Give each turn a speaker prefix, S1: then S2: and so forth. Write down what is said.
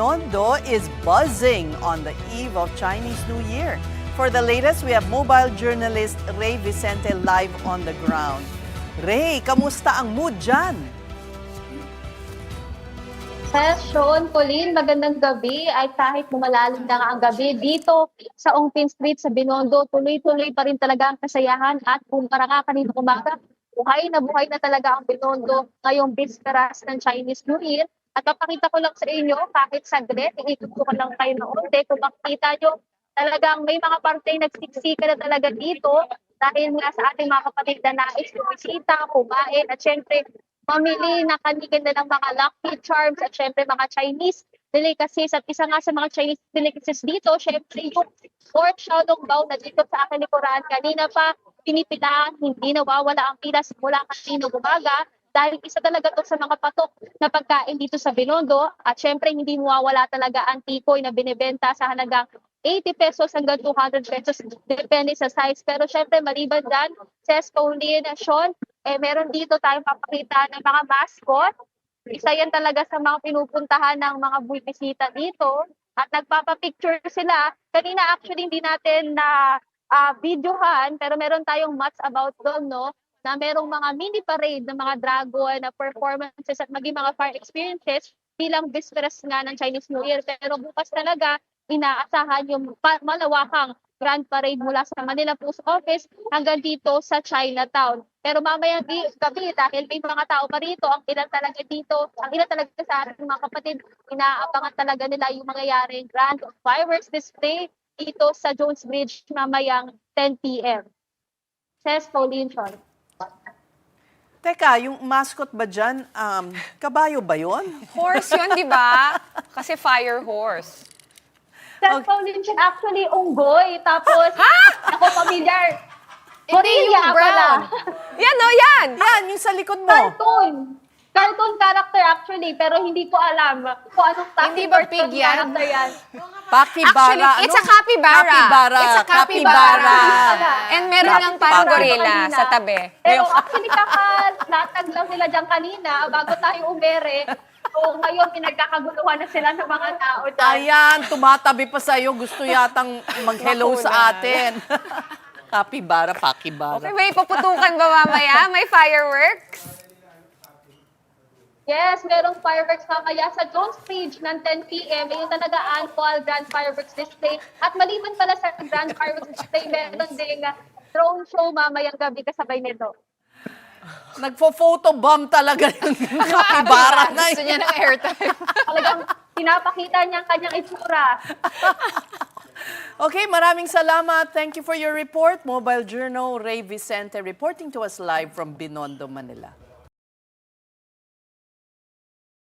S1: Binondo is buzzing on the eve of Chinese New Year. For the latest, we have mobile journalist Ray Vicente live on the ground. Ray, kamusta ang mood dyan?
S2: Sean, Pauline, magandang gabi. Ay kahit lumalalim na nga ang gabi, dito sa Ongpin Street sa Binondo, tuloy-tuloy pa rin talaga ang kasayahan at kumpara nga kanina umaga, buhay na talaga ang Binondo ngayong bisperas ng Chinese New Year. At papakita ko lang sa inyo, kahit saglit, iikot ko lang kayo na unti, kung makikita nyo, talagang may mga parte nagsiksika na talaga dito dahil nga sa ating mga kapatid na nais bumisita, kumain, at syempre, mamili na kaniganda ng mga lucky charms at syempre mga Chinese delicacies. At isa nga sa mga Chinese delicacies dito, syempre yung pork xiaolong bao na dito sa akin likuran. Kanina pa pinipilahan, hindi nawawala ang pila simula kanina umaga dahil isa talaga to sa mga patok na pagkain dito sa Binondo. At syempre hindi mawawala talaga ang tikoy na binibenta sa halagang 80 pesos hanggang 200 pesos depende sa size. Pero syempre maliban dyan, says Pauline, Sean, meron dito tayong papakita ng mga mascot. Isa yan talaga sa mga pinupuntahan ng mga bumisita dito at nagpapapicture sila. Kanina actually hindi natin na videohan pero meron tayong much about doon, no? Na merong mga mini parade ng mga dragon na performances at maging mga fire experiences bilang bisperas nga ng Chinese New Year. Pero bukas talaga inaasahan yung malawakang grand parade mula sa Manila Post Office hanggang dito sa Chinatown. Pero mamayang gabi dahil may mga tao pa rito, ang ilan talaga dito, ang ilan talaga sa ating mga kapatid, inaabangan talaga nila yung mangyayaring grand fireworks display dito sa Jones Bridge mamayang 10 p.m. Says Pauline Sean.
S1: Teka, yung mascot ba dyan, kabayo ba yun?
S3: Horse yun, di ba? Kasi fire horse.
S2: Says Pauline Sean, actually unggoy. Tapos, ako familiar.
S3: Hindi
S2: Gorilla
S3: yung brown.
S2: pala.
S3: Yan, no, yan!
S1: Yan, yung sa likod mo.
S2: Cartoon character actually, pero hindi ko alam kung anong
S3: Hindi ba
S2: cartoon
S3: pig yan?
S2: character yan.
S1: Capybara.
S3: Actually, it's a capybara.
S1: Capybara.
S3: It's a capybara. And meron lang parang gorilla
S2: Kanina.
S3: sa tabi.
S2: Pero actually, kakalatag lang sila dyan kanina bago tayo umere. So ngayon, pinagkakaguluhan na sila ng mga tao dyan.
S1: Ayan, tumatabi pa sa'yo. Gusto yatang mag-hello sa atin. Capybara, pakibara.
S3: Okay, may paputukan ba mamaya? May fireworks?
S2: Yes, merong fireworks mamaya sa Jones Bridge ng 10 p.m. Yung talaga annual Grand Fireworks Display. At maliban pala sa Grand Fireworks Display, meron ding drone show mamayang gabi kasabay nito.
S1: Nagpo-photo bomb talaga yung capybara na
S3: Gusto niya ng airtime.
S2: Talagang pinapakita niya ang kanyang itsura.
S1: Okay, maraming salamat. Thank you for your report. Mobile Journal, Ray Vicente reporting to us live from Binondo, Manila.